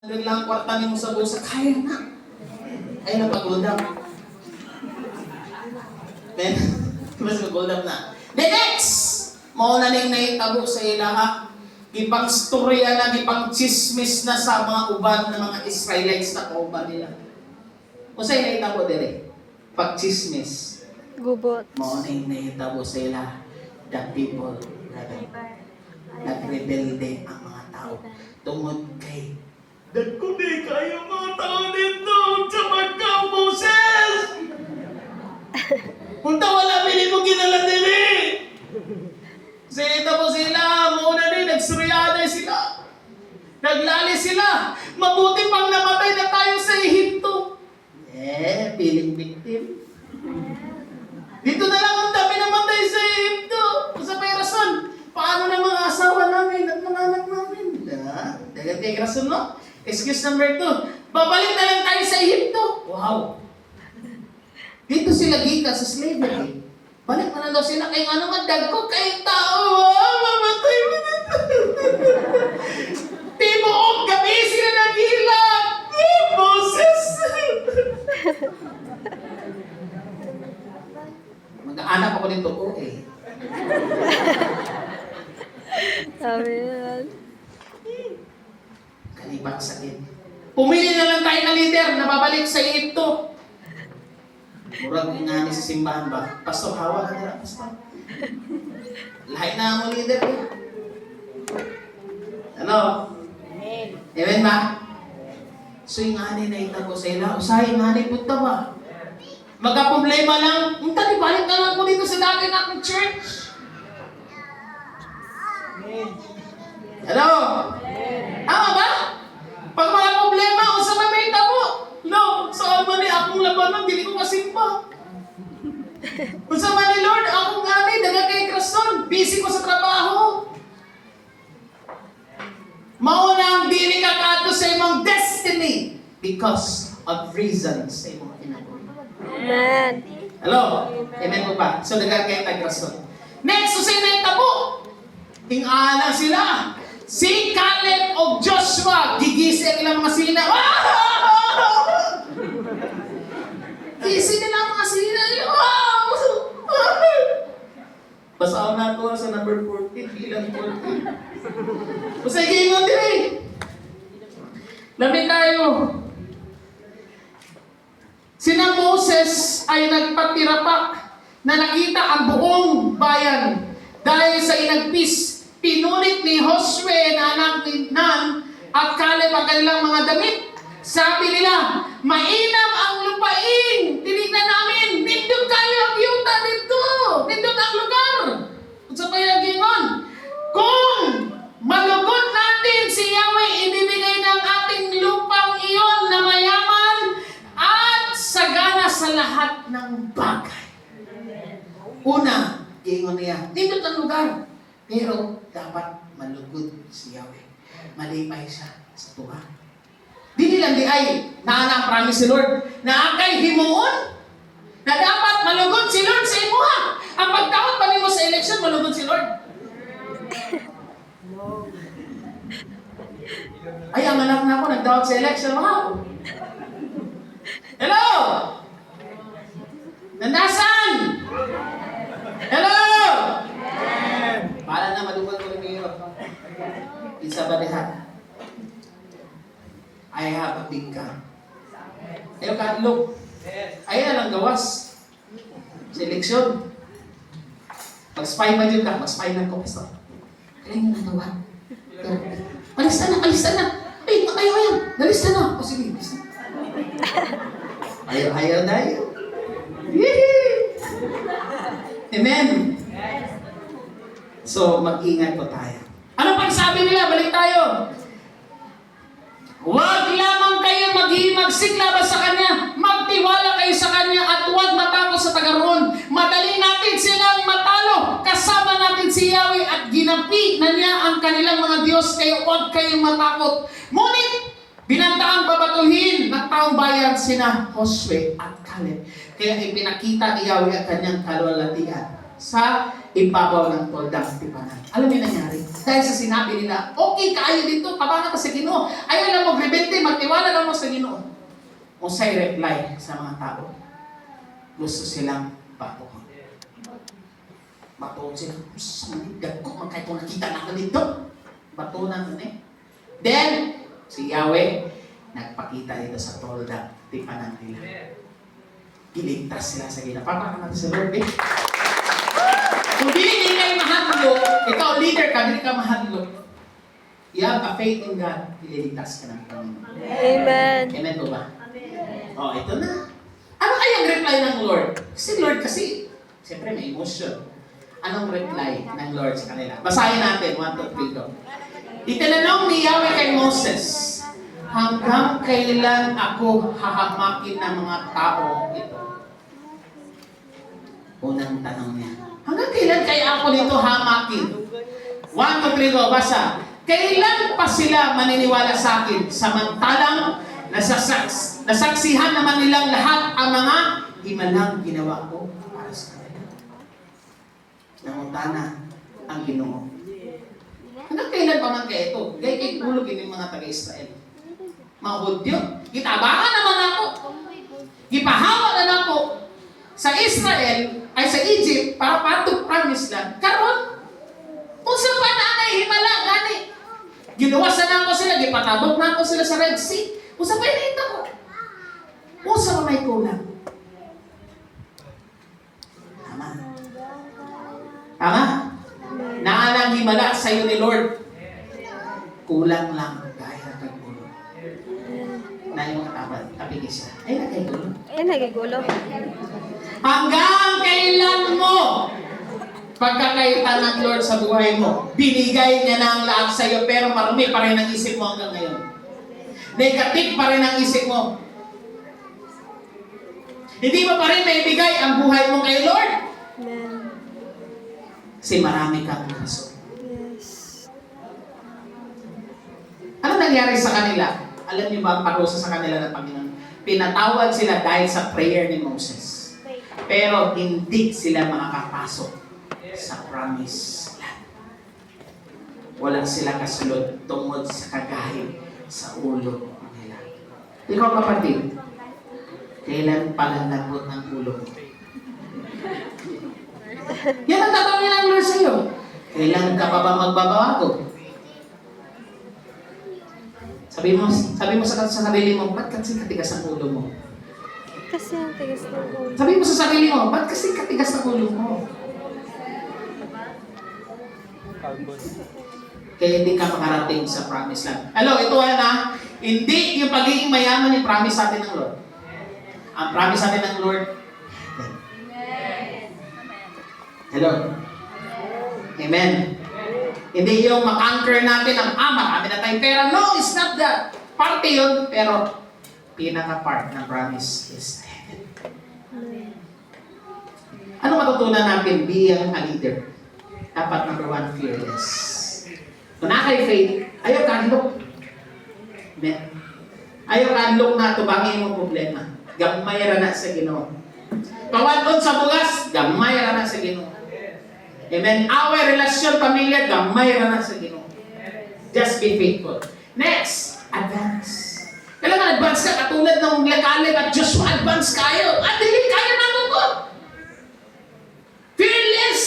Ano lang kwarta mo sa bulsa, kaya na. Ay, napag-hold up. Then, mas mag-hold up na. The next! Mauna ning naitabo sa ilaha. Gipang storya na, gipang chismis na sa mga uban ng mga Israelites na kauban nila. O sa'yo naitabo dire? Pag-chismis. Gubot. Mauna yung naitabo sa ilaha. The people nagrebelde ang mga tao tungod kay nagkundi kayo mga tao dito sa magkaw Moses! Punta wala pili mo ginala dili! Kasi ito po sila, muna rin, nagsuryada sila. Naglali sila. Mabuti pang namatay na tayo sa Ehipto. Feeling victim. Dito na lang ang dami namatay sa Ehipto. Sa may rason. Paano na mga asawa namin at mga anak namin? Dagat kay rason, no? Excuse number 2. Babalik na lang tayo sa Ehipto. Wow. Dito sila gikan sa slavery. Balik na lang daw sila kay ano man dagko kay tao. Mamatay mo dito. Tibuok gabi sila naghilang. Moses. Mag-aanap ako nito ko eh. Sabi yan. Kalibang sakit. Pumili na lang tayo ng leader na babalik sa Egypto. Murag ingani sa simbahan ba? Pastor, hawa ka nila, pastor. Lahat na mo leader eh. Ano? Amen. Amen ba? So ingani na itago sa ila. Usahay ingani punta ba? Magka-problema lang. Di balik na lang ko dito sa dati na akong church. Hello? Tama ba? Pag mga problema, usa na may tabo. No, saan man ni akong labanan, dili ko masimba. Usa man ni Lord, akong gani, daga kay Kriston, busy ko sa trabaho. Mauna ang dili ka kadto sa imong destiny because of reasons sa imong ginagawa. Amen. Hello? Amen po ba? So, daga kay Kriston. Next, usay na yung tabo. Tingala sila. Si Caleb o Joshua, gigising ilang mga sina. Gising nila ang mga sina. Wow! Basaw na ito sa number 14, bilang 14. Basta gingon din eh. Lamig tayo. Sina Moses ay nagpatirapak na nakita ang buong bayan dahil sa inagpis. Pinulit ni Josue na anak ni Nun at Caleb ang kanilang mga damit. Sabi nila, mainam ang lupain. Tinignan namin, nindot kayo ang yuta dito. Nindot ang lugar. At sa payagingon, kung malugod natin si Yahweh, ibibigay ng ating lupang iyon na mayaman at sagana sa lahat ng bagay. Una, gingon niya, nindot ang lugar. Pero dapat malugod si Yahweh. Malipay siya sa tuwa. Di nilang di ay naanang promise si Lord na akay himuon na dapat malugod si Lord sa imuha. Ang pagtawag pa nimo sa election, malugod si Lord. Ay, ang anak na ako, nagtawag sa election. Wow! Hello! Nandasan! Hello! Para na malugod ko rin ngayon. Isa ba diha? I have a big gun. Ayaw ka, look. Ayaw na lang gawas. Sa eleksyon. Mag-spy ba dyan ka? Mag-spy na ko. Kaya nga nagawa. Alista na, alista na. Ay, ayaw. Nalista na. O sige, alista na. Ayaw na yun. Amen. So, mag-ingat po tayo. Ano pang sabi nila? Balik tayo. Huwag lamang kayo magsimagsiklaba sa Kanya. Magtiwala kayo sa Kanya at huwag matakot sa tagaroon. Madali natin silang matalo. Kasama natin si Yahweh at ginapi na niya ang kanilang mga Diyos. Kaya huwag kayong matakot. Ngunit, binantaang babatuhin ng taong bayan sina Josue at Caleb. Kaya ipinakita ni Yahweh ang kanyang kalwalatian sa ibabaw ng Toldang Tipanan. Alam niyo nangyari? Dahil sa sinabi nila, okay kaayo dito, tabangan ka sa Ginoo. Ayaw lang magrebelde, sa Ginoo. Unsay reply sa mga tao? Gusto silang batuhan. Batuhan sila. Sumigdag ko, man kahit kung nakita na ka dito. Batuhan na Then, si Yahweh, nagpakita dito sa tolda, tipanan nila. Iligtas sila sa Ginoo. Papakan natin sa Lord Kung di kayo mahadlok, ikaw leader ka, hindi ka mahadlok. You have a faith in God, ililigtas ka ng Panginoon. Amen. Amen po ba? Oh, ito na. Ano kayang reply ng Lord? Kasi, siyempre may emotion. Anong reply ng Lord sa kanila? Basahin natin, 1, 2, 3, go. Itinanong ni Yahweh kay Moses, hanggang kailan ako hahamakin ng mga tao ito? Unang tanong niya. Hanggang kailan kaya ako nito hamakin? 1, 2, 3, go. Basa. Kailan pa sila maniniwala sa akin? Samantalang nasaksihan naman nilang lahat ang mga himalang ginawa ko para sa kanila. Nangutana ang Ginoo. Hanggang kailan pa man kaya ito? Gaya kay kulog yung mga taga-Israel. Mga Hudyo. Gitabangan naman ako. Gipahawa na ako sa Israel, ay sa Egypt, para patog promise land. Karon, kung sa pananay, himala, gani. Ginuwasan na ako sila, gipatabog na ako sila sa Red Sea. Kung sa pananita ko, kung sa may kulang. Tama. Tama? Naalang himala sa iyo ni Lord. Kulang lang dahil nagkulo. Na yung katapat, kapigis siya. Ay, nagkulo. Ay, nagigulo. Hanggang kailan mo pagkakaitan ng Lord sa buhay mo? Binigay niya na ang lahat sa iyo pero marumi pa rin ang isip mo hanggang ngayon. Negative pa rin ang isip mo. Hindi mo pa rin maibigay ang buhay mo kay Lord. Amen. Kasi marami kang rason. Yes. Ano nangyari sa kanila? Alam niyo ba ang parusa sa kanila ng Panginoon? Pinatawad sila dahil sa prayer ni Moses. Pero hindi sila makakapasok sa promise land. Wala sila kasulod tungod sa kagahit sa ulo nila. Ikaw kapatid, kailan palalabot ang ulo mo? Yan ang tatanungin ng Lord sa'yo. Kailan ka pa ba magbabago? Sabi mo sa sarili mo, ba't kasi katigas ang ulo mo? Kasi ang tigas ng ulo. Sabi mo sa sarili mo, ba't kasi katigas ang ulo mo? Kaya hindi ka makarating sa promise land. Hello, ito na. Hindi yung pagiging mayaman yung promise sa atin ng Lord. Ang promise sa atin ng Lord, hello. Amen. Hindi yung mak-anchor natin ang marami na tayong pera. No, it's not that. Parte yun, pero pinaka-part ng promise is heaven. Ano matutunan natin bilang a leader? Dapat number 1, fearless. Kung nakay faith, ayaw ka-unlock. Amen. Ayaw ka-unlock na tubangin mo problema. Gamay ra na sa Ginoo. Pawadon sa bugas, gamay ra na sa Ginoo. Amen. Our relasyon, pamilya, gamay ra na sa Ginoo. Just be faithful. Next, advance. Kailangan advance ka, katulad ng Caleb at Joshua, advance kayo. At dili kayo natutod. Fearless.